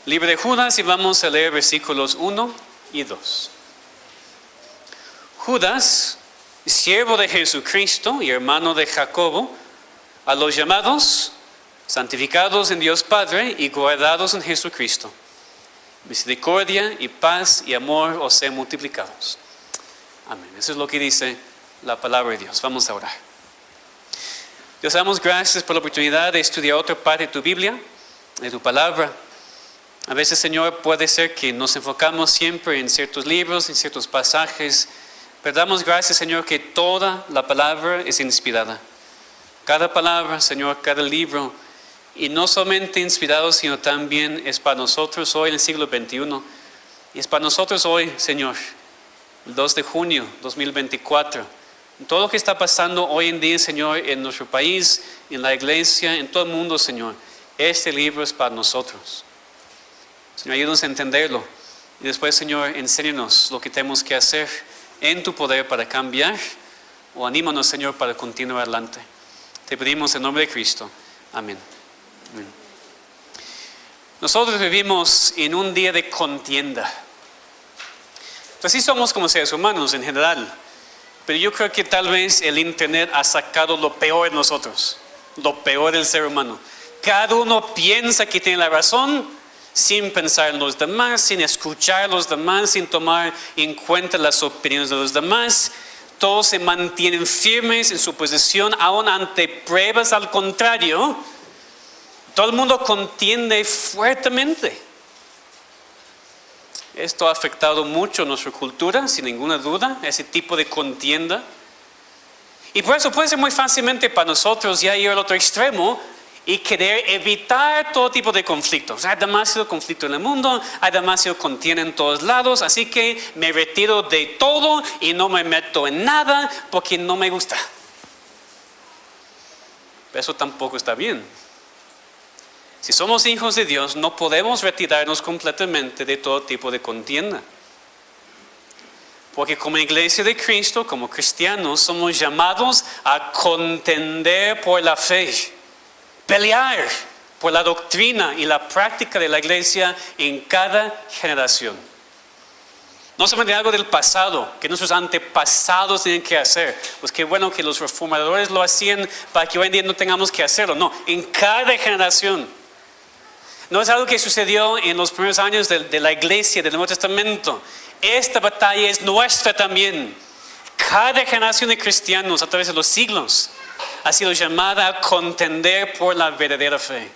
Libro de Judas, y vamos a leer versículos 1 y 2. Judas, siervo de Jesucristo y hermano de Jacobo, a los llamados, santificados en Dios Padre y guardados en Jesucristo. Misericordia y paz y amor os sean multiplicados. Amén. Eso es lo que dice la palabra de Dios. Vamos a orar. Dios, damos gracias por la oportunidad de estudiar otra parte de tu Biblia, de tu palabra. A veces, Señor, puede ser que nos enfocamos siempre en ciertos libros, en ciertos pasajes, pero damos gracias, Señor, que toda la palabra es inspirada. Cada palabra, Señor, cada libro, y no solamente inspirado, sino también es para nosotros hoy en el siglo XXI. Y es para nosotros hoy, Señor, el 2 de junio 2024. Todo lo que está pasando hoy en día, Señor, en nuestro país, en la iglesia, en todo el mundo, Señor, este libro es para nosotros. Señor, ayúdanos a entenderlo. Y después, Señor, enséñanos lo que tenemos que hacer en tu poder para cambiar, o anímanos, Señor, para continuar adelante. Te pedimos en nombre de Cristo. Amén. Amén. Nosotros vivimos en un día de contienda. Así somos como seres humanos en general. Pero yo creo que tal vez el internet ha sacado lo peor de nosotros, lo peor del ser humano. Cada uno piensa que tiene la razón, sin pensar en los demás, sin escuchar a los demás, sin tomar en cuenta las opiniones de los demás. Todos se mantienen firmes en su posición, aún ante pruebas al contrario. Todo el mundo contiende fuertemente. Esto ha afectado mucho nuestra cultura, sin ninguna duda, ese tipo de contienda. Y por eso puede ser muy fácilmente para nosotros ya ir al otro extremo y querer evitar todo tipo de conflictos. Hay demasiado conflicto en el mundo, hay demasiado contienda en todos lados, así que me retiro de todo y no me meto en nada porque no me gusta. Pero eso tampoco está bien. Si somos hijos de Dios, no podemos retirarnos completamente de todo tipo de contienda. Porque como iglesia de Cristo, como cristianos, somos llamados a contender por la fe. Pelear por la doctrina y la práctica de la iglesia en cada generación. No solamente algo del pasado, que nuestros antepasados tienen que hacer. Pues qué bueno que los reformadores lo hacían para que hoy en día no tengamos que hacerlo. No, en cada generación. No es algo que sucedió en los primeros años de la iglesia del Nuevo Testamento. Esta batalla es nuestra también. Cada generación de cristianos a través de los siglos ha sido llamada a contender por la verdadera fe.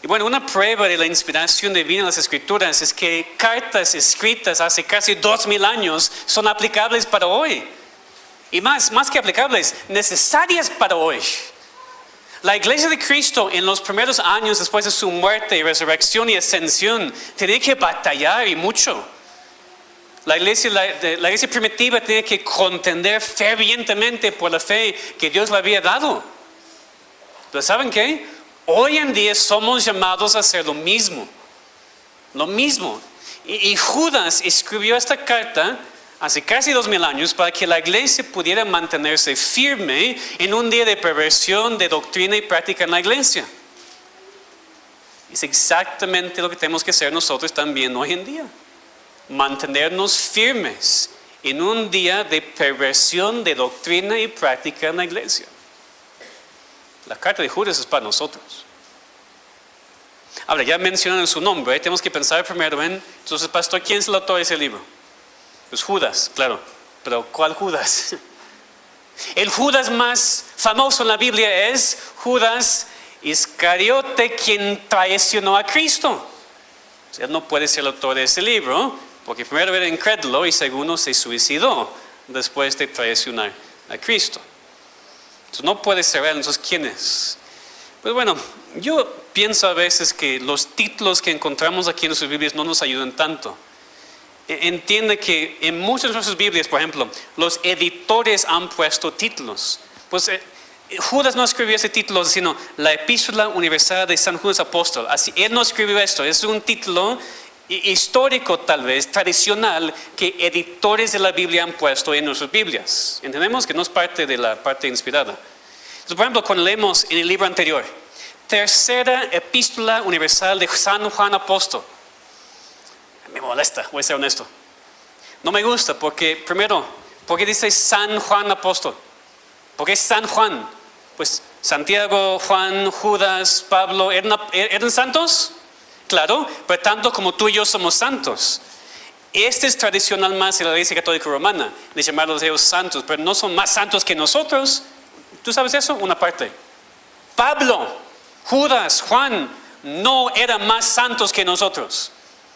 Y bueno, una prueba de la inspiración divina en las Escrituras es que cartas escritas hace casi 2000 años son aplicables para hoy. Y más que aplicables, necesarias para hoy. La iglesia de Cristo en los primeros años después de su muerte y resurrección y ascensión tenía que batallar y mucho. La iglesia primitiva tenía que contender fervientemente por la fe que Dios le había dado. Pero ¿saben qué? Hoy en día somos llamados a hacer lo mismo. Lo mismo. Y Judas escribió esta carta hace casi 2000 años para que la iglesia pudiera mantenerse firme en un día de perversión de doctrina y práctica en la iglesia. Es exactamente lo que tenemos que hacer nosotros también hoy en día. Mantenernos firmes en un día de perversión de doctrina y práctica en la iglesia. La carta de Judas es para nosotros. Ahora, ya mencionan su nombre, tenemos que pensar primero en, entonces, pastor, ¿quién es el autor de ese libro? Pues Judas, claro, pero ¿cuál Judas? El Judas más famoso en la Biblia es Judas Iscariote, quien traicionó a Cristo. O sea, no puede ser el autor de ese libro, porque primero era incrédulo y segundo se suicidó después de traicionar a Cristo. Entonces no puede ser él. Entonces, ¿quién es? Pues bueno, yo pienso a veces que los títulos que encontramos aquí en sus Biblias no nos ayudan tanto. Entiende que en muchas de nuestras Biblias, por ejemplo, los editores han puesto títulos. Pues Judas no escribió ese título, sino la Epístola Universal de San Judas Apóstol. Así, él no escribió esto, es un título histórico tal vez, tradicional, que editores de la Biblia han puesto en nuestras Biblias. Entendemos que no es parte de la parte inspirada. Entonces, por ejemplo, cuando leemos en el libro anterior, tercera epístola universal de San Juan Apóstol. Me molesta, voy a ser honesto. No me gusta porque, primero, ¿por qué dice San Juan Apóstol? ¿Por qué San Juan? Pues Santiago, Juan, Judas, Pablo, ¿eran santos? Claro, pero tanto como tú y yo somos santos. Este es tradicional más en la Iglesia Católica Romana, de llamarlos ellos santos, pero no son más santos que nosotros. ¿Tú sabes eso? Una parte. Pablo, Judas, Juan, no eran más santos que nosotros.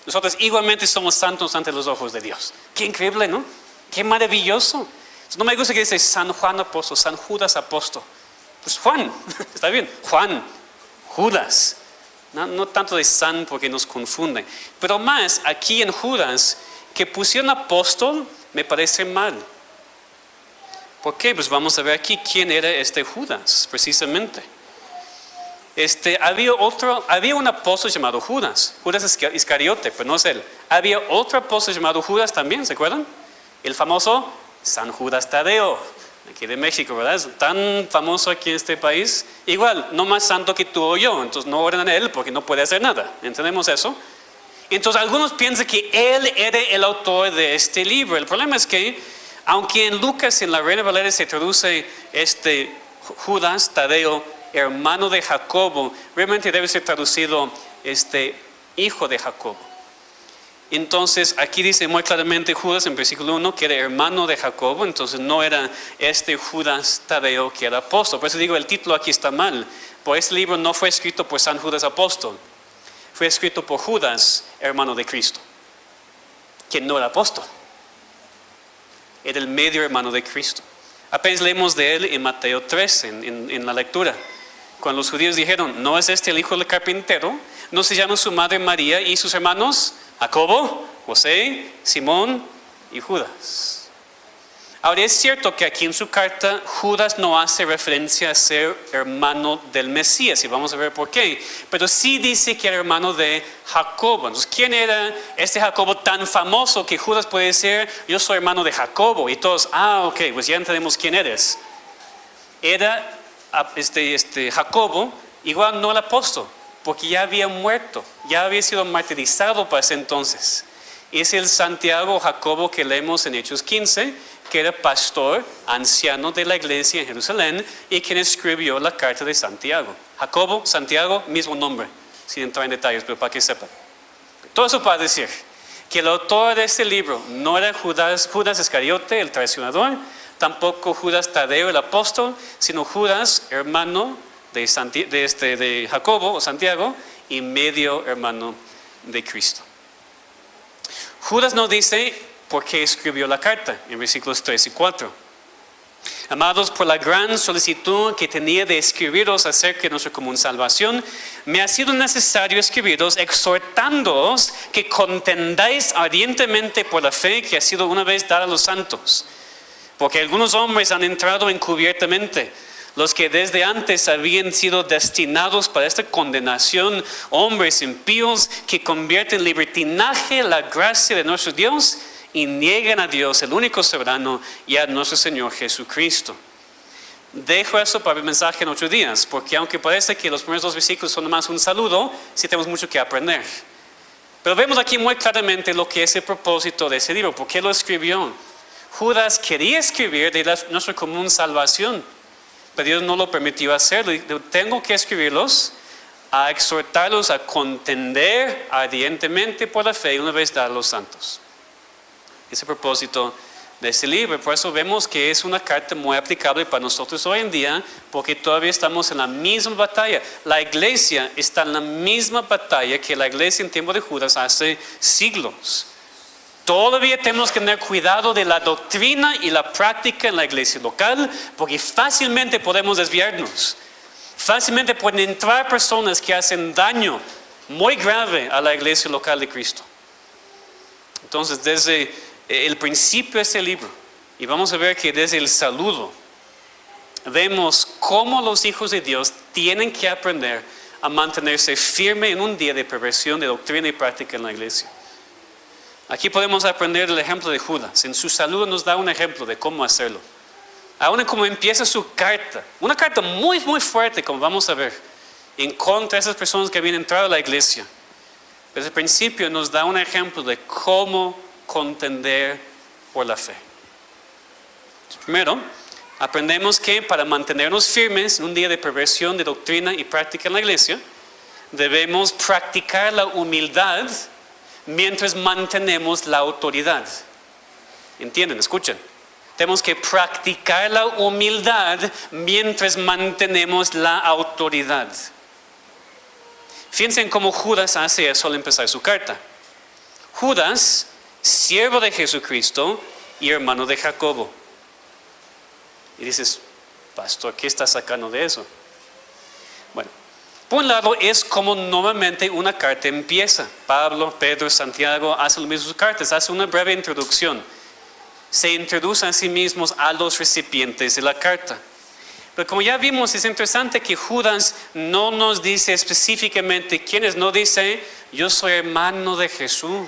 Nosotros igualmente somos santos ante los ojos de Dios. Qué increíble, ¿no? Qué maravilloso. No me gusta que dice San Juan Apóstol, San Judas Apóstol. Pues Juan, está bien, Juan, Judas. No tanto de San porque nos confunden. Pero más, aquí en Judas, que pusieron apóstol, me parece mal. ¿Por qué? Pues vamos a ver aquí quién era este Judas, precisamente. Había un apóstol llamado Judas Iscariote, pero no es él. Había otro apóstol llamado Judas también, ¿se acuerdan? El famoso San Judas Tadeo, aquí de México, ¿verdad? Es tan famoso aquí en este país. Igual, no más santo que tú o yo, entonces no oran a él porque no puede hacer nada. ¿Entendemos eso? Entonces algunos piensan que él era el autor de este libro. El problema es que, aunque en Lucas, en la Reina Valera, se traduce Judas Tadeo, hermano de Jacobo, realmente debe ser traducido hijo de Jacobo. Entonces aquí dice muy claramente Judas en versículo 1 que era hermano de Jacobo, entonces no era Judas Tadeo que era apóstol. Por eso digo, el título aquí está mal. Por este libro no fue escrito por San Judas Apóstol, fue escrito por Judas, hermano de Cristo, que no era apóstol, era el medio hermano de Cristo. Apenas leemos de él en Mateo 3, en la lectura. Cuando los judíos dijeron, ¿no es el hijo del carpintero? ¿No se llama su madre María y sus hermanos Jacobo, José, Simón y Judas? Ahora es cierto que aquí en su carta Judas no hace referencia a ser hermano del Mesías, y vamos a ver por qué, pero sí dice que era hermano de Jacobo. Entonces, ¿quién era este Jacobo tan famoso que Judas puede decir, yo soy hermano de Jacobo? Y todos, ok, pues ya entendemos quién eres. Era Jacobo, igual no el apóstol, porque ya había muerto, ya había sido martirizado para ese entonces. Es el Santiago Jacobo que leemos en Hechos 15, que era pastor anciano de la iglesia en Jerusalén y quien escribió la carta de Santiago. Jacobo, Santiago, mismo nombre, sin entrar en detalles, pero para que sepan. Todo eso para decir que el autor de este libro no era Judas Iscariote, el traicionador, tampoco Judas Tadeo, el apóstol, sino Judas, hermano de Jacobo o Santiago, y medio hermano de Cristo. Judas no dice por qué escribió la carta en versículos 3 y 4. Amados, por la gran solicitud que tenía de escribiros acerca de nuestra común salvación, me ha sido necesario escribiros exhortándoos que contendáis ardientemente por la fe que ha sido una vez dada a los santos. Porque algunos hombres han entrado encubiertamente, los que desde antes habían sido destinados para esta condenación, hombres impíos que convierten en libertinaje la gracia de nuestro Dios y niegan a Dios, el único soberano, y a nuestro Señor Jesucristo. Dejo eso para el mensaje en 8 días, porque aunque parece que los primeros 2 versículos son nomás un saludo, sí tenemos mucho que aprender. Pero vemos aquí muy claramente lo que es el propósito de ese libro. ¿Por qué lo escribió? Judas quería escribir de nuestra común salvación, pero Dios no lo permitió hacerlo. Tengo que escribirlos a exhortarlos a contender ardientemente por la fe una vez dados a los santos. Ese es el propósito de este libro. Por eso vemos que es una carta muy aplicable para nosotros hoy en día, porque todavía estamos en la misma batalla. La iglesia está en la misma batalla que la iglesia en tiempo de Judas hace siglos. Todavía tenemos que tener cuidado de la doctrina y la práctica en la iglesia local, porque fácilmente podemos desviarnos. Fácilmente pueden entrar personas que hacen daño muy grave a la iglesia local de Cristo. Entonces, desde el principio de este libro, y vamos a ver que desde el saludo, vemos cómo los hijos de Dios tienen que aprender a mantenerse firme en un día de perversión de doctrina y práctica en la iglesia. Aquí podemos aprender el ejemplo de Judas. En su saludo nos da un ejemplo de cómo hacerlo. Aún como empieza su carta, una carta muy muy fuerte, como vamos a ver. en contra de esas personas que habían entrado a la iglesia. Desde el principio nos da un ejemplo de cómo contender por la fe. Primero, aprendemos que para mantenernos firmes en un día de perversión de doctrina y práctica en la iglesia, debemos practicar la humildad mientras mantenemos la autoridad. ¿Entienden? Escuchen. Tenemos que practicar la humildad mientras mantenemos la autoridad. Fíjense en cómo Judas hace eso al empezar su carta. Judas, siervo de Jesucristo y hermano de Jacobo. Y dices, pastor, ¿qué está sacando de eso? Bueno, por un lado es como normalmente una carta empieza. Pablo, Pedro, Santiago hacen lo mismo en sus cartas, hacen una breve introducción. Se introducen a sí mismos a los recipientes de la carta. Pero como ya vimos, es interesante que Judas no nos dice específicamente quién es. No dice, yo soy hermano de Jesús.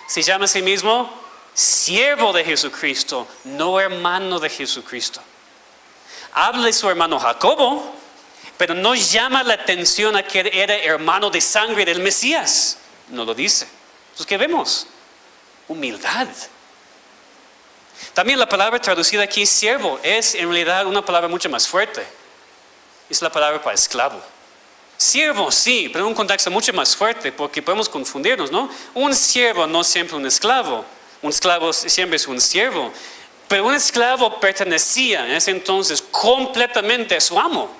Se llama a sí mismo siervo de Jesucristo, no hermano de Jesucristo. Habla de su hermano Jacobo, pero no llama la atención a que era hermano de sangre del Mesías. No lo dice. Entonces, ¿qué vemos? Humildad. También la palabra traducida aquí, siervo, es en realidad una palabra mucho más fuerte. Es la palabra para esclavo. Siervo, sí, pero en un contexto mucho más fuerte, porque podemos confundirnos, ¿no? Un siervo no siempre un esclavo. Un esclavo siempre es un siervo. Pero un esclavo pertenecía en ese entonces completamente a su amo.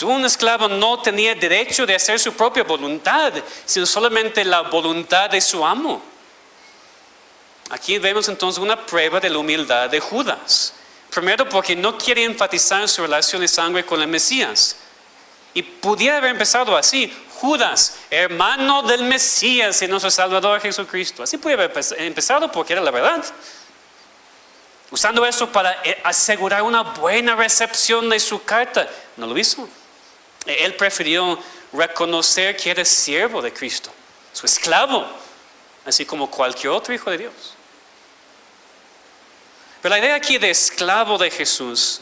Un esclavo no tenía derecho de hacer su propia voluntad, sino solamente la voluntad de su amo. Aquí vemos entonces una prueba de la humildad de Judas. Primero porque no quiere enfatizar su relación de sangre con el Mesías. Y pudiera haber empezado así. Judas, hermano del Mesías y nuestro Salvador Jesucristo. Así puede haber empezado porque era la verdad. Usando eso para asegurar una buena recepción de su carta. No lo hizo. Él prefirió reconocer que era siervo de Cristo. Su esclavo. Así como cualquier otro hijo de Dios. Pero la idea aquí de esclavo de Jesús,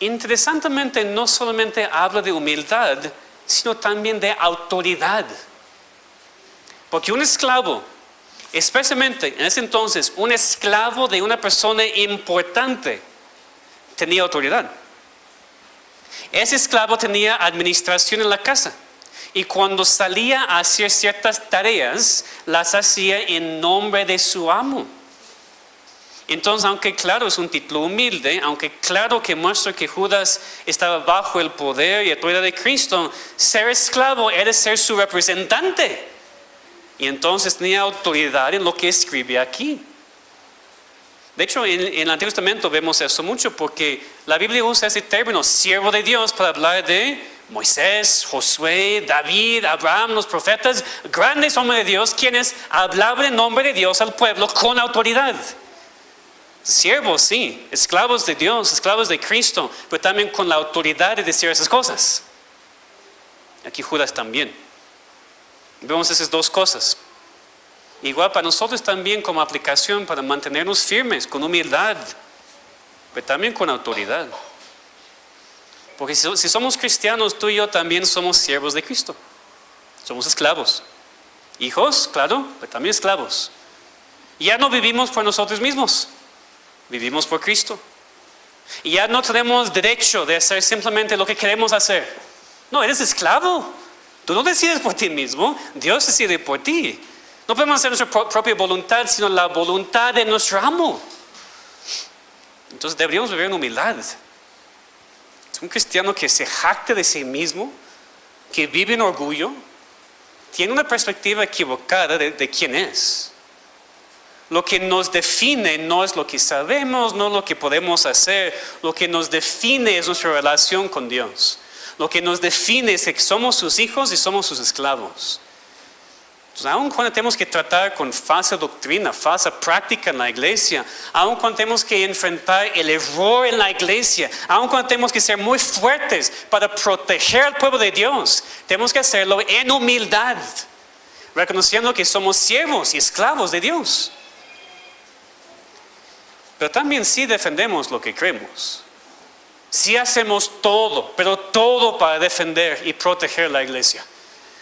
interesantemente no solamente habla de humildad, sino también de autoridad. Porque un esclavo, especialmente en ese entonces, un esclavo de una persona importante, tenía autoridad. Ese esclavo tenía administración en la casa. Y cuando salía a hacer ciertas tareas, las hacía en nombre de su amo. Entonces, aunque claro es un título humilde, aunque claro que muestra que Judas estaba bajo el poder y autoridad de Cristo, ser esclavo era ser su representante. Y entonces tenía autoridad en lo que escribe aquí. De hecho, en el Antiguo Testamento vemos eso mucho porque la Biblia usa ese término, siervo de Dios, para hablar de Moisés, Josué, David, Abraham, los profetas, grandes hombres de Dios, quienes hablaban en nombre de Dios al pueblo con autoridad. Siervos, sí, esclavos de Dios, esclavos de Cristo, pero también con la autoridad de decir esas cosas. Aquí Judas también. Vemos esas dos cosas. Igual para nosotros también como aplicación para mantenernos firmes, con humildad, pero también con autoridad. Porque si somos cristianos, tú y yo también somos siervos de Cristo. Somos esclavos. Hijos, claro, pero también esclavos. Ya no vivimos por nosotros mismos. Vivimos por Cristo. Y ya no tenemos derecho de hacer simplemente lo que queremos hacer. No, eres esclavo. Tú no decides por ti mismo. Dios decide por ti. No podemos hacer nuestra propia voluntad, sino la voluntad de nuestro amo. Entonces deberíamos vivir en humildad. Es un cristiano que se jacta de sí mismo, que vive en orgullo, tiene una perspectiva equivocada de quién es. Lo que nos define no es lo que sabemos, no lo que podemos hacer. Lo que nos define es nuestra relación con Dios. Lo que nos define es que somos sus hijos y somos sus esclavos. Entonces, aun cuando tenemos que tratar con falsa doctrina, falsa práctica en la iglesia, aun cuando tenemos que enfrentar el error en la iglesia, aun cuando tenemos que ser muy fuertes para proteger al pueblo de Dios, tenemos que hacerlo en humildad, reconociendo que somos siervos y esclavos de Dios. Pero también sí defendemos lo que creemos. Sí hacemos todo, pero todo para defender y proteger la iglesia.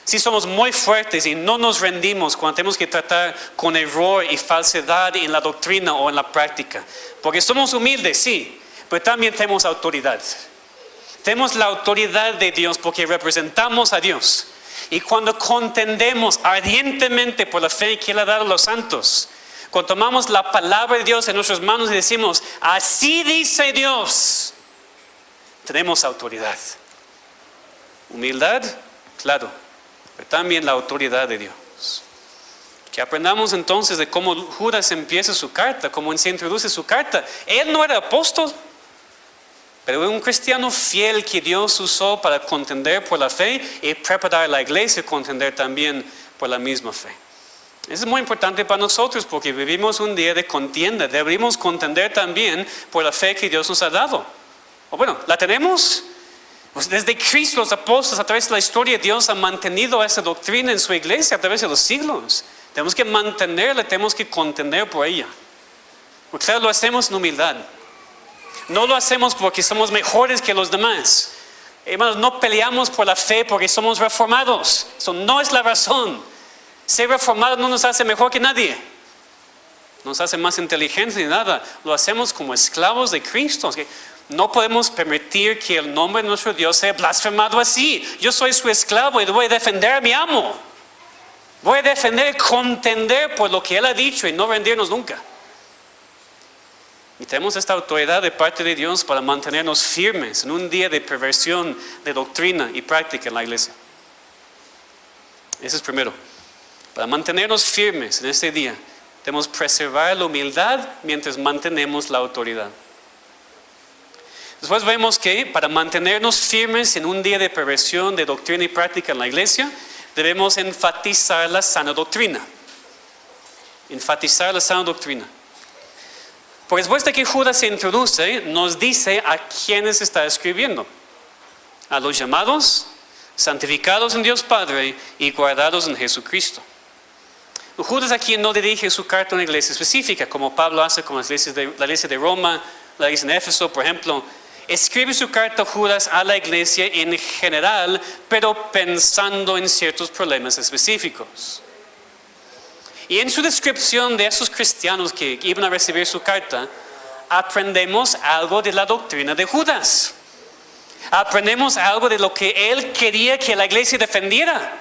Sí somos muy fuertes y no nos rendimos cuando tenemos que tratar con error y falsedad en la doctrina o en la práctica. Porque somos humildes, sí, pero también tenemos autoridad. Tenemos la autoridad de Dios porque representamos a Dios. Y cuando contendemos ardientemente por la fe que Él ha dado a los santos, cuando tomamos la palabra de Dios en nuestras manos y decimos, así dice Dios, tenemos autoridad. Humildad, claro, pero también la autoridad de Dios. Que aprendamos entonces de cómo Judas empieza su carta, cómo se introduce su carta. Él no era apóstol, pero era un cristiano fiel que Dios usó para contender por la fe y preparar a la iglesia a contender también por la misma fe. Eso es muy importante para nosotros porque vivimos un día de contienda. Deberíamos contender también por la fe que Dios nos ha dado. O bueno, ¿la tenemos? Pues desde Cristo, los apóstoles, a través de la historia, Dios ha mantenido esa doctrina en su iglesia a través de los siglos. Tenemos que mantenerla, tenemos que contender por ella. Porque claro, lo hacemos en humildad. No lo hacemos porque somos mejores que los demás. Hermanos, no peleamos por la fe porque somos reformados. Eso no es la razón. Ser reformado no nos hace mejor que nadie. No nos hace más inteligentes ni nada. Lo hacemos como esclavos de Cristo. No podemos permitir que el nombre de nuestro Dios sea blasfemado así. Yo soy su esclavo y voy a defender a mi amo. Voy a defender, contender por lo que Él ha dicho y no rendirnos nunca. Y tenemos esta autoridad de parte de Dios para mantenernos firmes en un día de perversión de doctrina y práctica en la iglesia. Eso es primero. Para mantenernos firmes en este día, debemos preservar la humildad mientras mantenemos la autoridad. Después vemos que para mantenernos firmes en un día de perversión de doctrina y práctica en la iglesia, debemos enfatizar la sana doctrina. Enfatizar la sana doctrina. Porque después de que Judas se introduce, nos dice a quiénes está escribiendo. A los llamados, santificados en Dios Padre y guardados en Jesucristo. Judas aquí no dirige su carta a una iglesia específica, como Pablo hace con la iglesia de Roma, la iglesia de Éfeso, por ejemplo. Escribe su carta Judas a la iglesia en general, pero pensando en ciertos problemas específicos. Y en su descripción de esos cristianos que iban a recibir su carta, aprendemos algo de la doctrina de Judas. Aprendemos algo de lo que él quería que la iglesia defendiera.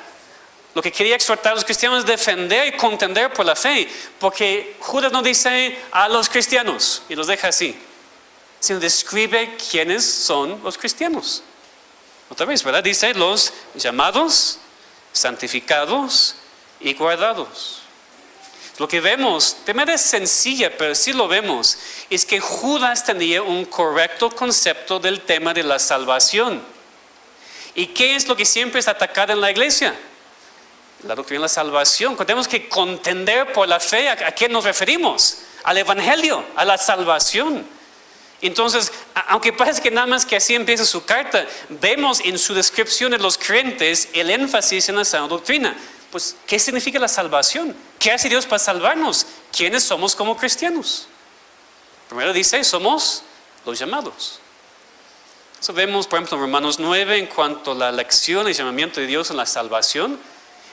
Lo que quería exhortar a los cristianos a defender y contender por la fe. Porque Judas no dice a los cristianos y los deja así, sino describe quiénes son los cristianos. Otra vez, ¿verdad? Dice los llamados, santificados y guardados. Lo que vemos, de manera sencilla, pero sí lo vemos, es que Judas tenía un correcto concepto del tema de la salvación. ¿Y qué es lo que siempre es atacado en la iglesia? La doctrina de la salvación. Tenemos que contender por la fe. ¿A qué nos referimos? Al evangelio, a la salvación. Entonces, aunque parece que nada más que así empieza su carta, vemos en su descripción de los creyentes el énfasis en la sana doctrina. Pues, ¿qué significa la salvación? ¿Qué hace Dios para salvarnos? ¿Quiénes somos como cristianos? Primero dice, somos los llamados. Eso vemos, por ejemplo, en Romanos 9 en cuanto a la elección y llamamiento de Dios en la salvación.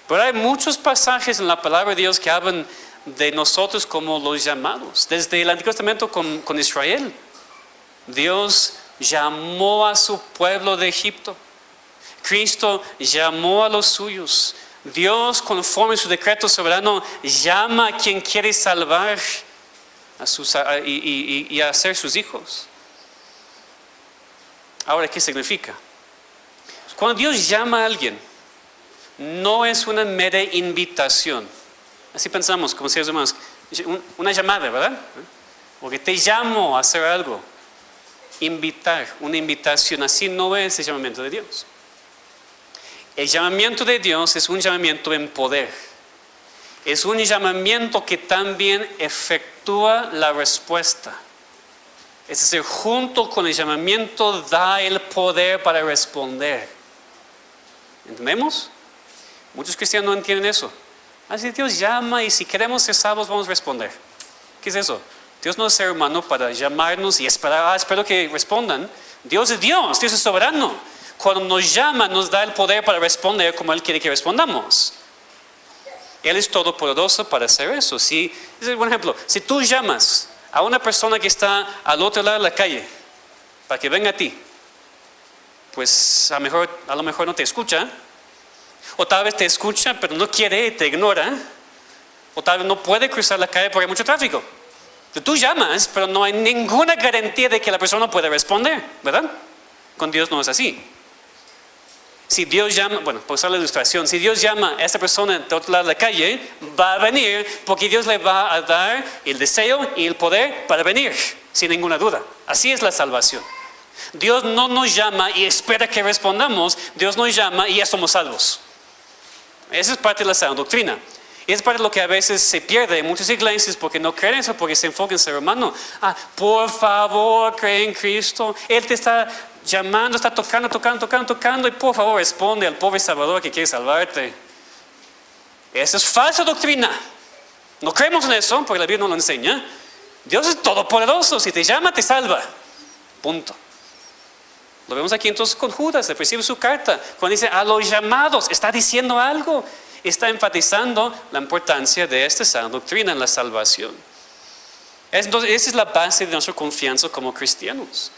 Pero hay muchos pasajes en la palabra de Dios que hablan de nosotros como los llamados. Desde el Antiguo Testamento con Israel. Dios llamó a su pueblo de Egipto. Cristo llamó a los suyos. Dios, conforme a su decreto soberano, llama a quien quiere salvar y a ser sus hijos. Ahora, ¿qué significa? Cuando Dios llama a alguien, no es una mera invitación. Así pensamos como seres humanos. Una llamada, ¿verdad? Porque te llamo a hacer algo. Invitar, una invitación. Así no es el llamamiento de Dios. El llamamiento de Dios es un llamamiento en poder. Es un llamamiento que también efectúa la respuesta. Es decir, junto con el llamamiento da el poder para responder. ¿Entendemos? Muchos cristianos no entienden eso. Así Dios llama y si queremos ser salvos vamos a responder. ¿Qué es eso? Dios no es ser humano para llamarnos y esperar, espero que respondan. Dios es Dios, Dios es soberano. Cuando nos llama, nos da el poder para responder como Él quiere que respondamos. Él es todopoderoso para hacer eso. Si, es un buen ejemplo, si tú llamas a una persona que está al otro lado de la calle para que venga a ti, pues a lo mejor no te escucha, o tal vez te escucha pero no quiere, te ignora, o tal vez no puede cruzar la calle porque hay mucho tráfico. Tú llamas, pero no hay ninguna garantía de que la persona puede responder, ¿verdad? Con Dios no es así. Si Dios llama, bueno, por usar la ilustración, si Dios llama a esa persona de otro lado de la calle, va a venir porque Dios le va a dar el deseo y el poder para venir, sin ninguna duda. Así es la salvación. Dios no nos llama y espera que respondamos, Dios nos llama y ya somos salvos. Esa es parte de la sana doctrina. Y es parte de lo que a veces se pierde en muchas iglesias porque no creen eso, porque se enfocan en ser humano. Por favor, cree en Cristo. Él te está llamando, está tocando y por favor responde al pobre Salvador que quiere salvarte. Esa es falsa doctrina. No creemos en eso porque la Biblia no lo enseña. Dios es todopoderoso, si te llama te salva. Punto. Lo vemos aquí entonces con Judas, le recibe su carta. Cuando dice a los llamados, está diciendo algo. Está enfatizando la importancia de esta sana doctrina en la salvación. Entonces, esa es la base de nuestra confianza como cristianos.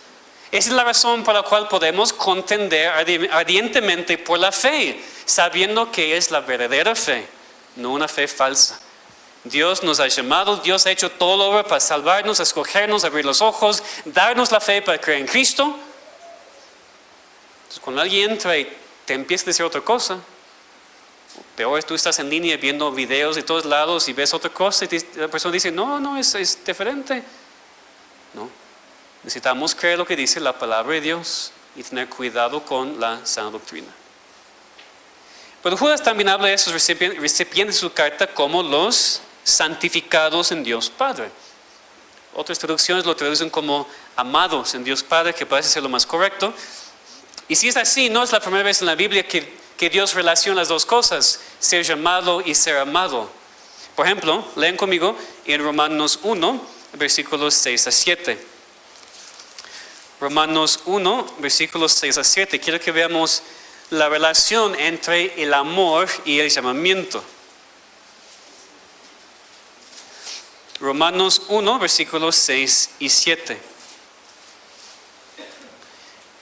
Esa es la razón por la cual podemos contender ardientemente por la fe, sabiendo que es la verdadera fe, no una fe falsa. Dios nos ha llamado, Dios ha hecho todo lo obra para salvarnos, escogernos, abrir los ojos, darnos la fe para creer en Cristo. Entonces, cuando alguien entra y te empieza a decir otra cosa, peor, tú estás en línea viendo videos de todos lados y ves otra cosa y la persona dice, no, es diferente. No, necesitamos creer lo que dice la palabra de Dios y tener cuidado con la sana doctrina. Pero Judas también habla de esos recipientes de su carta como los santificados en Dios Padre. Otras traducciones lo traducen como amados en Dios Padre, que parece ser lo más correcto. Y si es así, no es la primera vez en la Biblia que Dios relaciona las dos cosas, ser llamado y ser amado. Por ejemplo, leen conmigo en Romanos 1, versículos 6 a 7. Romanos 1, versículos 6 a 7. Quiero que veamos la relación entre el amor y el llamamiento. Romanos 1, versículos 6 y 7.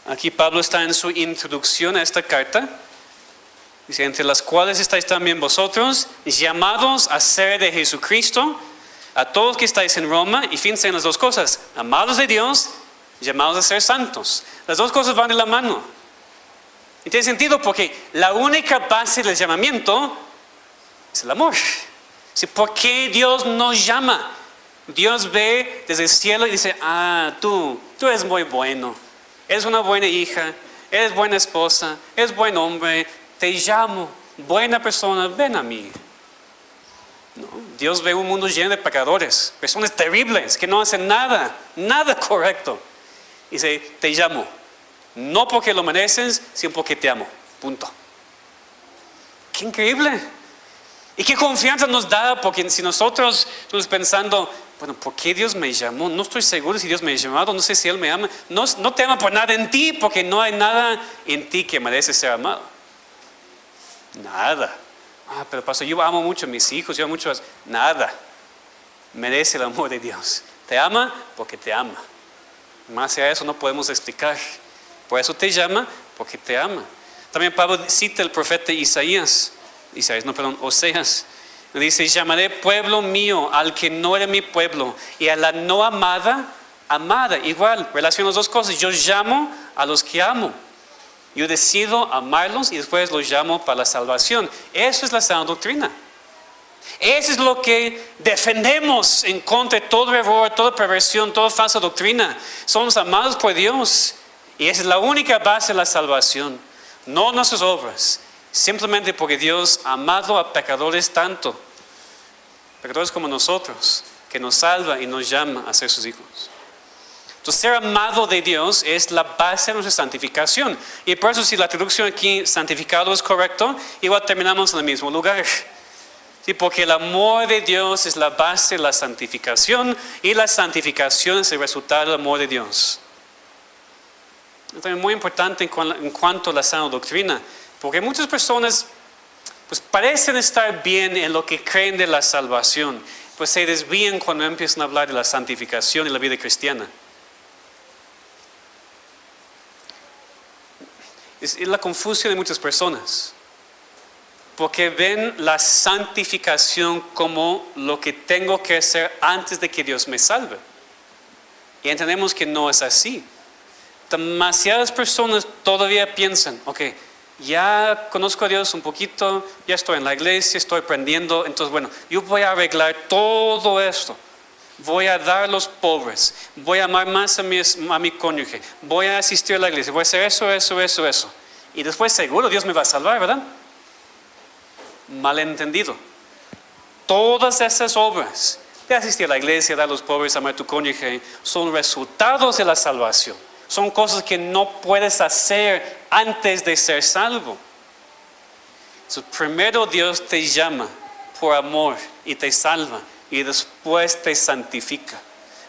Aquí Pablo está en su introducción a esta carta. Dice, entre las cuales estáis también vosotros, llamados a ser de Jesucristo, a todos que estáis en Roma, y fíjense en las dos cosas, amados de Dios, llamados a ser santos. Las dos cosas van de la mano. Y tiene sentido porque la única base del llamamiento es el amor. ¿Por qué Dios nos llama? Dios ve desde el cielo y dice, tú eres muy bueno, eres una buena hija, eres buena esposa, eres buen hombre, te llamo, buena persona, ven a mí. No, Dios ve un mundo lleno de pecadores, personas terribles que no hacen nada correcto. Y dice, te llamo, no porque lo mereces, sino porque te amo, punto. ¡Qué increíble! Y qué confianza nos da, porque si nosotros estamos pensando, bueno, ¿por qué Dios me llamó? No estoy seguro si Dios me ha llamado, no sé si Él me ama. No te ama por nada en ti, porque no hay nada en ti que merece ser amado. Nada. Pero pastor, yo amo mucho a mis hijos, yo amo mucho a... Nada. Merece el amor de Dios. Te ama porque te ama. Más allá de eso no podemos explicar. Por eso te llama, porque te ama. También Pablo cita el profeta Oseas. Dice, llamaré pueblo mío al que no era mi pueblo, y a la no amada, amada. Igual, relaciona las dos cosas. Yo llamo a los que amo. Yo decido amarlos y después los llamo para la salvación. Eso es la sana doctrina. Eso es lo que defendemos en contra de todo error, toda perversión, toda falsa doctrina. Somos amados por Dios y esa es la única base de la salvación. No nuestras obras, simplemente porque Dios ha amado a pecadores tanto, pecadores como nosotros, que nos salva y nos llama a ser sus hijos. Entonces, ser amado de Dios es la base de nuestra santificación. Y por eso, si la traducción aquí, santificado, es correcto, igual terminamos en el mismo lugar. Sí, porque el amor de Dios es la base de la santificación y la santificación es el resultado del amor de Dios. Es también muy importante en cuanto a la sana doctrina, porque muchas personas pues parecen estar bien en lo que creen de la salvación, pues se desvían cuando empiezan a hablar de la santificación y la vida cristiana. Es la confusión de muchas personas, porque ven la santificación como lo que tengo que hacer antes de que Dios me salve. Y entendemos que no es así. Demasiadas personas todavía piensan, ok, ya conozco a Dios un poquito, ya estoy en la iglesia, estoy aprendiendo, entonces bueno, yo voy a arreglar todo esto. Voy a dar a los pobres, voy a amar más a mi cónyuge, voy a asistir a la iglesia, voy a hacer eso. Y después seguro Dios me va a salvar, ¿verdad? Malentendido. Todas esas obras de asistir a la iglesia, dar a los pobres, amar a tu cónyuge, son resultados de la salvación. Son cosas que no puedes hacer antes de ser salvo. Entonces, primero Dios te llama por amor y te salva y después te santifica.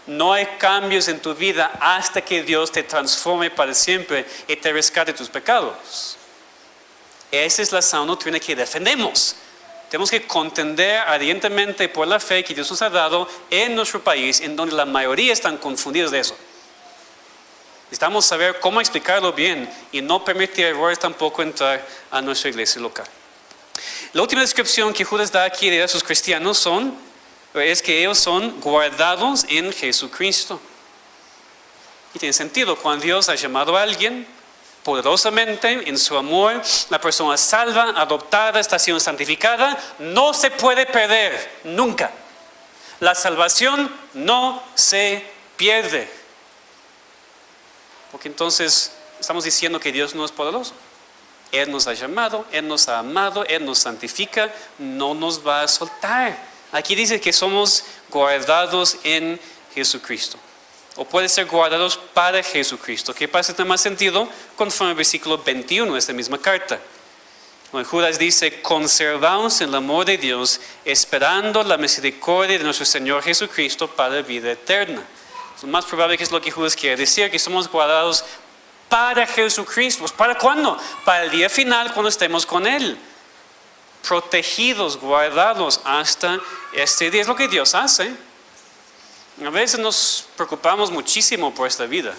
No hay cambios en tu vida hasta que Dios te transforme para siempre y te rescate de tus pecados. Esa es la sana doctrina que defendemos. Tenemos que contender ardientemente por la fe que Dios nos ha dado en nuestro país, en donde la mayoría están confundidos de eso. Necesitamos saber cómo explicarlo bien y no permitir errores tampoco entrar a nuestra iglesia local. La última descripción que Judas da aquí de esos cristianos es que ellos son guardados en Jesucristo. Y tiene sentido, cuando Dios ha llamado a alguien poderosamente en su amor, la persona salva, adoptada, está siendo santificada, no se puede perder, nunca. La salvación no se pierde. Porque entonces estamos diciendo que Dios no es poderoso. Él nos ha llamado, Él nos ha amado, Él nos santifica, no nos va a soltar. Aquí dice que somos guardados en Jesucristo. O puede ser guardados para Jesucristo, que pasa en más sentido conforme al versículo 21 de esta misma carta. Donde Judas dice, conservaos en el amor de Dios, esperando la misericordia de nuestro Señor Jesucristo para vida eterna. Lo más probable que es lo que Judas quiere decir, que somos guardados para Jesucristo. ¿Para cuándo? Para el día final, cuando estemos con Él. Protegidos, guardados hasta este día. Es lo que Dios hace. A veces nos preocupamos muchísimo por esta vida.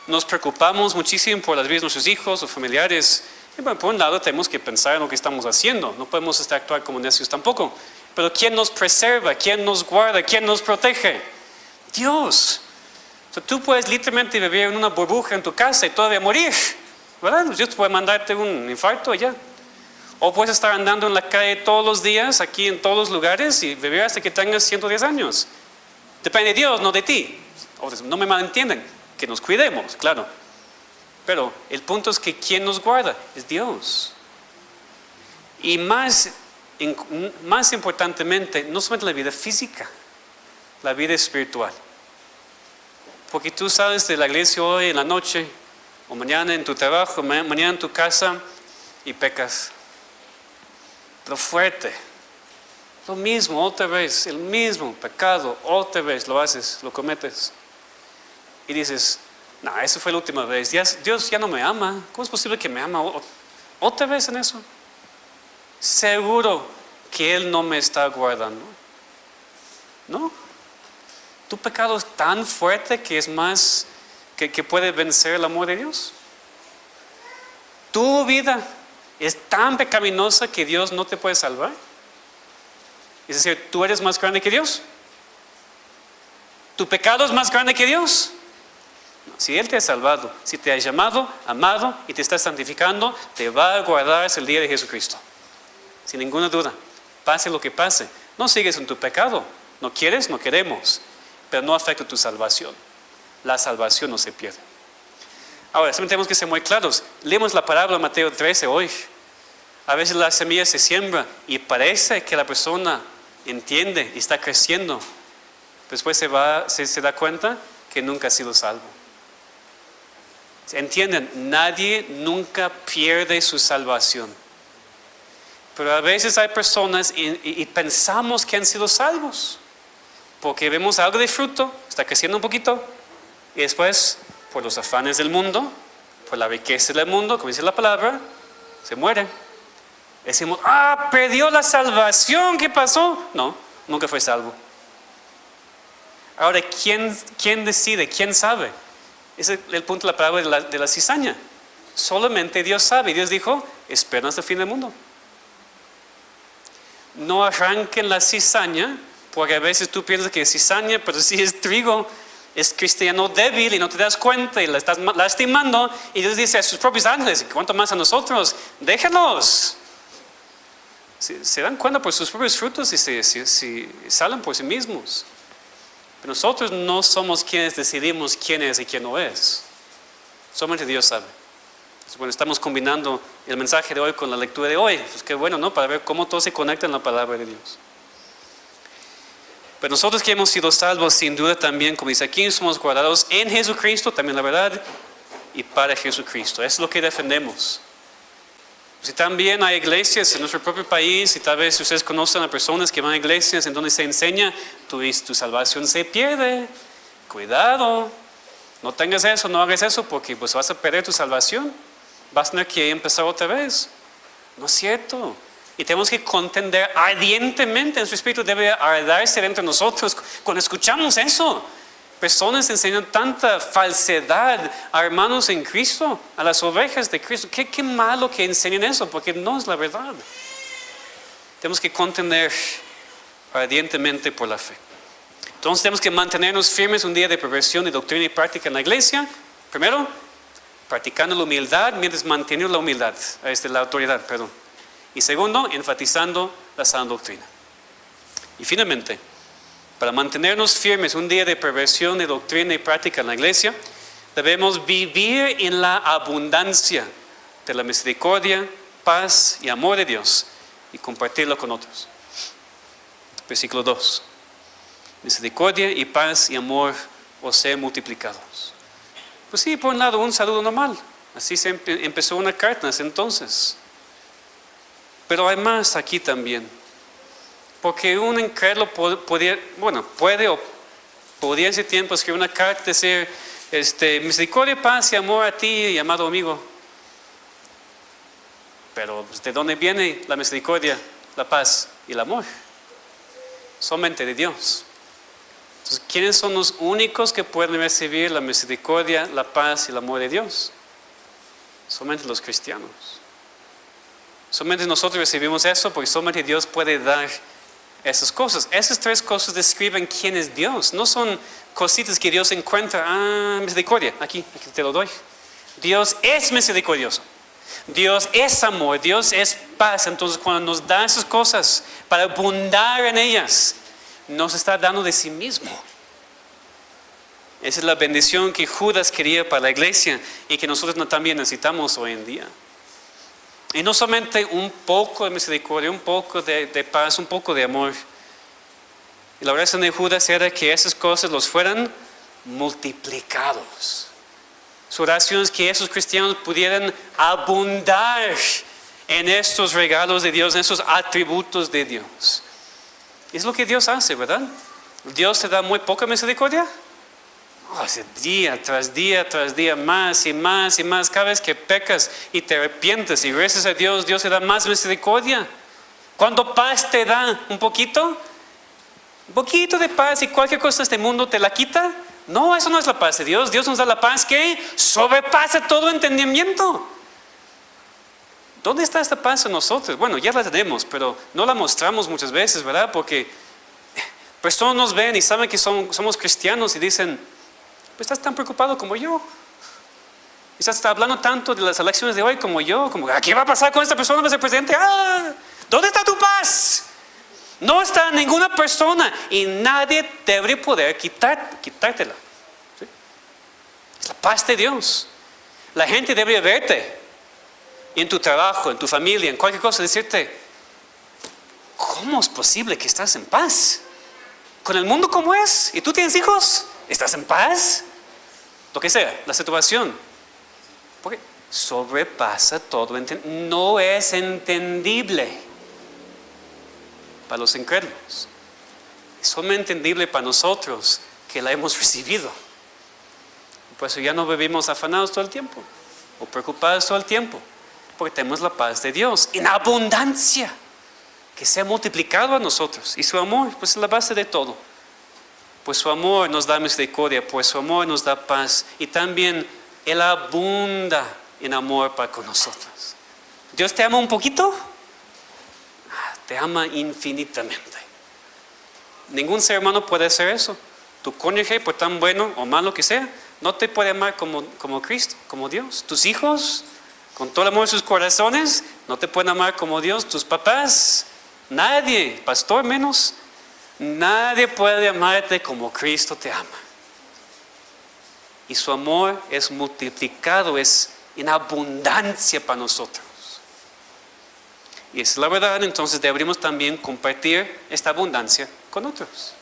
Nos preocupamos muchísimo por las vidas de nuestros hijos o familiares. Y bueno, por un lado tenemos que pensar en lo que estamos haciendo. No podemos actuar como necios tampoco. Pero ¿quién nos preserva? ¿Quién nos guarda? ¿Quién nos protege? Dios. O sea, tú puedes literalmente vivir en una burbuja en tu casa y todavía morir, ¿verdad? Dios puede mandarte un infarto allá. O puedes estar andando en la calle todos los días, aquí en todos los lugares, y vivir hasta que tengas 110 años. Depende de Dios, no de ti. No me malentiendan, que nos cuidemos, claro. Pero el punto es que ¿quién nos guarda? Es Dios. Y más importantemente, no solamente la vida física, la vida espiritual. Porque tú sales de la iglesia hoy en la noche, o mañana en tu trabajo, mañana en tu casa, y pecas. Pero fuerte. Lo mismo, otra vez, el mismo pecado, otra vez lo haces, lo cometes. Y dices, no, eso fue la última vez, Dios ya no me ama. ¿Cómo es posible que me ama otra vez en eso? Seguro que Él no me está guardando. ¿No? Tu pecado es tan fuerte que es más, que puede vencer el amor de Dios. Tu vida es tan pecaminosa que Dios no te puede salvar. Es decir, ¿tú eres más grande que Dios? ¿Tu pecado es más grande que Dios? No, si Él te ha salvado, si te ha llamado, amado y te está santificando, te va a guardar hasta el día de Jesucristo. Sin ninguna duda. Pase lo que pase. No sigues en tu pecado. No quieres, no queremos. Pero no afecta tu salvación. La salvación no se pierde. Ahora, también tenemos que ser muy claros. Leemos la parábola de Mateo 13 hoy. A veces la semilla se siembra y parece que la persona entiende y está creciendo. Después se da cuenta que nunca ha sido salvo. ¿Entienden? Nadie nunca pierde su salvación. Pero a veces hay personas y pensamos que han sido salvos. Porque vemos algo de fruto, está creciendo un poquito. Y después, por los afanes del mundo, por la riqueza del mundo, como dice la palabra, se mueren. Decimos, perdió la salvación, ¿qué pasó? No, nunca fue salvo. Ahora, ¿quién decide? ¿Quién sabe? Ese es el punto de la palabra de la cizaña. Solamente Dios sabe. Y Dios dijo, espera hasta el fin del mundo. No arranquen la cizaña, porque a veces tú piensas que es cizaña, pero si es trigo, es cristiano débil y no te das cuenta y la estás lastimando. Y Dios dice a sus propios ángeles, ¿cuánto más a nosotros? Déjenlos. Se dan cuenta por sus propios frutos y si salen por sí mismos. Pero nosotros no somos quienes decidimos quién es y quién no es. Solamente Dios sabe. Entonces, bueno, estamos combinando el mensaje de hoy con la lectura de hoy. Pues qué bueno, ¿no? Para ver cómo todo se conecta en la palabra de Dios. Pero nosotros que hemos sido salvos, sin duda también, como dice aquí, somos guardados en Jesucristo, también la verdad, y para Jesucristo. Eso es lo que defendemos. Si también hay iglesias en nuestro propio país, y tal vez ustedes conocen a personas que van a iglesias en donde se enseña, tu salvación se pierde, cuidado, no tengas eso, no hagas eso, porque pues vas a perder tu salvación, vas a tener que empezar otra vez. No es cierto. Y tenemos que contender ardientemente, nuestro espíritu debe ardarse dentro de nosotros cuando escuchamos eso. Personas enseñan tanta falsedad a hermanos en Cristo, a las ovejas de Cristo. Qué malo que enseñen eso, porque no es la verdad. Tenemos que contender ardientemente por la fe. Entonces tenemos que mantenernos firmes un día de perversión de doctrina y práctica en la iglesia. Primero, practicando la humildad mientras manteniendo la humildad, la autoridad, perdón. Y segundo, enfatizando la sana doctrina. Y finalmente, para mantenernos firmes un día de perversión de doctrina y práctica en la iglesia, debemos vivir en la abundancia de la misericordia, paz y amor de Dios y compartirlo con otros. Versículo 2. Misericordia y paz y amor os sean multiplicados. Pues sí, por un lado, un saludo normal. Así se empezó una carta en ese entonces. Pero hay más aquí también. Porque un incrédulo puede o podría en ese tiempo escribir una carta y decir, misericordia, paz y amor a ti, amado amigo. Pero ¿de dónde viene la misericordia, la paz y el amor? Solamente de Dios. Entonces, ¿quiénes son los únicos que pueden recibir la misericordia, la paz y el amor de Dios? Solamente los cristianos. Solamente nosotros recibimos eso porque solamente Dios puede dar esas cosas. Esas tres cosas describen quién es Dios. No son cositas que Dios encuentra. Misericordia, aquí te lo doy. Dios es misericordioso. Dios es amor, Dios es paz. Entonces cuando nos da esas cosas para abundar en ellas, nos está dando de sí mismo. Esa es la bendición que Judas quería para la iglesia y que nosotros también necesitamos hoy en día. Y no solamente un poco de misericordia, un poco de paz, un poco de amor. Y la oración de Judas era que esas cosas los fueran multiplicados. Su oración es que esos cristianos pudieran abundar en estos regalos de Dios, en estos atributos de Dios. Es lo que Dios hace, ¿verdad? Dios te da muy poca misericordia. Hace día tras día tras día, más y más y más. Cada vez que pecas y te arrepientes y rezas a Dios, Dios te da más misericordia. ¿Cuánto paz te da? ¿Un poquito? ¿Un poquito de paz y cualquier cosa de este mundo te la quita? No, eso no es la paz de Dios. Dios nos da la paz que sobrepasa todo entendimiento. ¿Dónde está esta paz en nosotros? Bueno, ya la tenemos, pero no la mostramos muchas veces, ¿verdad? Porque personas nos ven y saben que somos cristianos y dicen, pues estás tan preocupado como yo. Estás hablando tanto de las elecciones de hoy como yo. Como, ¿qué va a pasar con esta persona que es el presidente? ¿Dónde está tu paz? No está ninguna persona y nadie debería poder quitártela. ¿Sí? Es la paz de Dios. La gente debería verte en tu trabajo, en tu familia, en cualquier cosa, decirte, ¿cómo es posible que estás en paz? Con el mundo como es, y tú tienes hijos, ¿estás en paz? Lo que sea, la situación. Porque sobrepasa todo. No es entendible. para los incrédulos. Es solamente entendible para nosotros que la hemos recibido. Por eso ya no vivimos afanados todo el tiempo o preocupados todo el tiempo, porque tenemos la paz de Dios en abundancia, que se ha multiplicado a nosotros. Y su amor, pues es la base de todo. Pues su amor nos da misericordia, pues su amor nos da paz. Y también Él abunda en amor para con nosotros. ¿Dios te ama un poquito? Te ama infinitamente. Ningún ser humano puede hacer eso. Tu cónyuge, por tan bueno o malo que sea, no te puede amar como Cristo, como Dios. Tus hijos, con todo el amor de sus corazones, no te pueden amar como Dios. Tus papás, nadie, pastor menos, nadie puede amarte como Cristo te ama. Y su amor es multiplicado, es en abundancia para nosotros. Y es la verdad, entonces deberíamos también compartir esta abundancia con otros.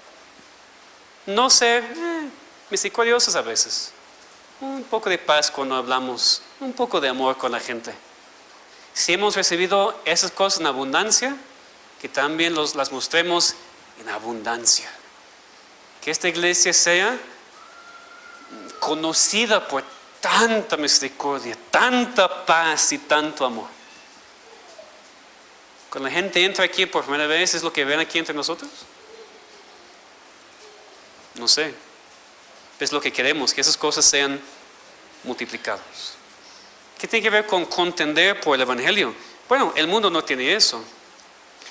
No ser misericordiosos a veces. Un poco de paz cuando hablamos, un poco de amor con la gente. Si hemos recibido esas cosas en abundancia, que también las mostremos en abundancia. Que esta iglesia sea conocida por tanta misericordia, tanta paz y tanto amor. Cuando la gente entra aquí por primera vez, ¿es lo que ven aquí entre nosotros? No sé. Es lo que queremos, que esas cosas sean multiplicadas. ¿Qué tiene que ver con contender por el Evangelio? Bueno, el mundo no tiene eso.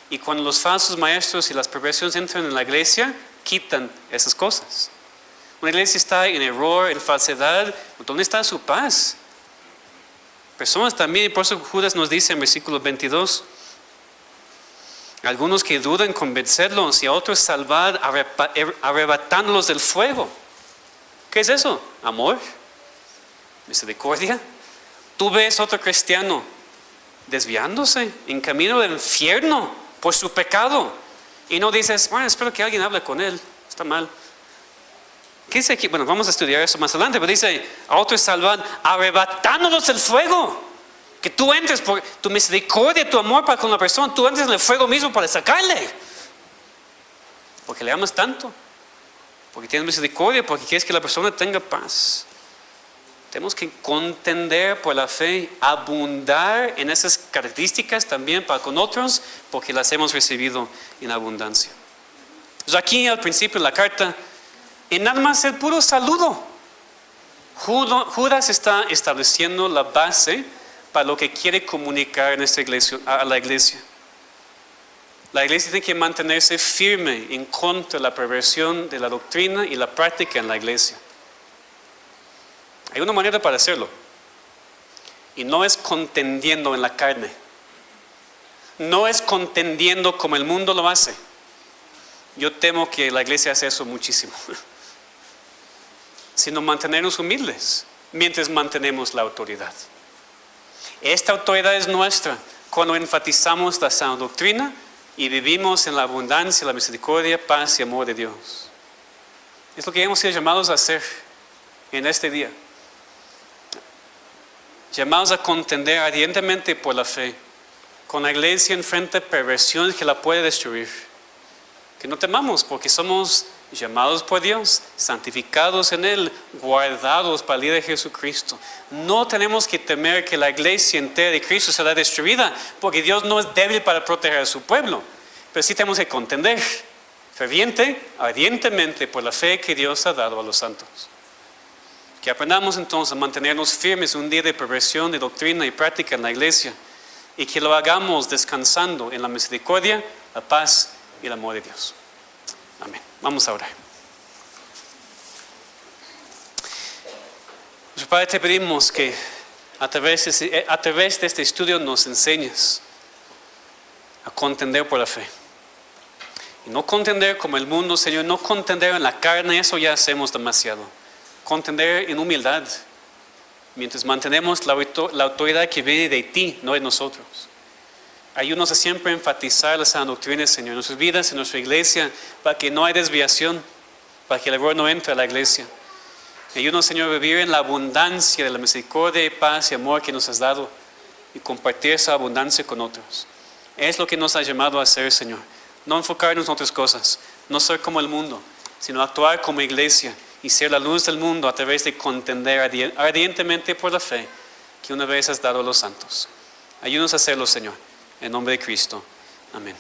Y cuando los falsos maestros y las perversiones entran en la iglesia, quitan esas cosas. Una iglesia está en error, en falsedad. ¿Dónde está su paz? Personas también, y por eso Judas nos dice en versículo 22, algunos que dudan convencerlos y a otros salvar arrebatándolos del fuego. ¿Qué es eso? Amor, misericordia. Tú ves otro cristiano desviándose en camino del infierno por su pecado y no dices, bueno, espero que alguien hable con él, está mal. ¿Qué dice aquí? Bueno, vamos a estudiar eso más adelante, pero dice, a otros salvan arrebatándolos del fuego. Que tú entres por tu misericordia, tu amor para con la persona, tú entres en el fuego mismo para sacarle. Porque le amas tanto. Porque tienes misericordia, porque quieres que la persona tenga paz. Tenemos que contender por la fe, abundar en esas características también para con otros, porque las hemos recibido en abundancia. Entonces aquí al principio de la carta, en nada más el puro saludo, Judas está estableciendo la base para lo que quiere comunicar en esta iglesia, a la iglesia. La iglesia tiene que mantenerse firme en contra de la perversión de la doctrina y la práctica en la iglesia. Hay una manera para hacerlo. Y no es contendiendo en la carne. No es contendiendo como el mundo lo hace. Yo temo que la iglesia hace eso muchísimo. Sino mantenernos humildes mientras mantenemos la autoridad. Esta autoridad es nuestra cuando enfatizamos la sana doctrina y vivimos en la abundancia, la misericordia, paz y amor de Dios. Es lo que hemos sido llamados a hacer en este día. Llamados a contender ardientemente por la fe, con la iglesia enfrente de perversiones que la puede destruir. Que no temamos porque somos llamados por Dios, santificados en Él, guardados para el día de Jesucristo. No tenemos que temer que la iglesia entera de Cristo será destruida, porque Dios no es débil para proteger a su pueblo. Pero sí tenemos que contender ferviente, ardientemente por la fe que Dios ha dado a los santos. Que aprendamos entonces a mantenernos firmes en un día de perversión, de doctrina y práctica en la iglesia, y que lo hagamos descansando en la misericordia, la paz y el amor de Dios. Amén. Vamos a orar. Nuestro Padre, te pedimos que a través de este estudio nos enseñes a contender por la fe. Y no contender como el mundo, Señor, no contender en la carne, eso ya hacemos demasiado. Contender en humildad, mientras mantenemos la autoridad que viene de ti, no de nosotros. Ayúdanos a siempre enfatizar la sana doctrina, Señor, en nuestras vidas, en nuestra iglesia, para que no haya desviación, para que el error no entre a la iglesia. Ayúdanos, Señor, a vivir en la abundancia de la misericordia, paz y amor que nos has dado y compartir esa abundancia con otros. Es lo que nos ha llamado a hacer, Señor. no enfocarnos en otras cosas, no ser como el mundo, sino actuar como iglesia y ser la luz del mundo a través de contender ardientemente por la fe que una vez has dado a los santos. Ayúdanos a hacerlo, Señor, en nombre de Cristo. Amén.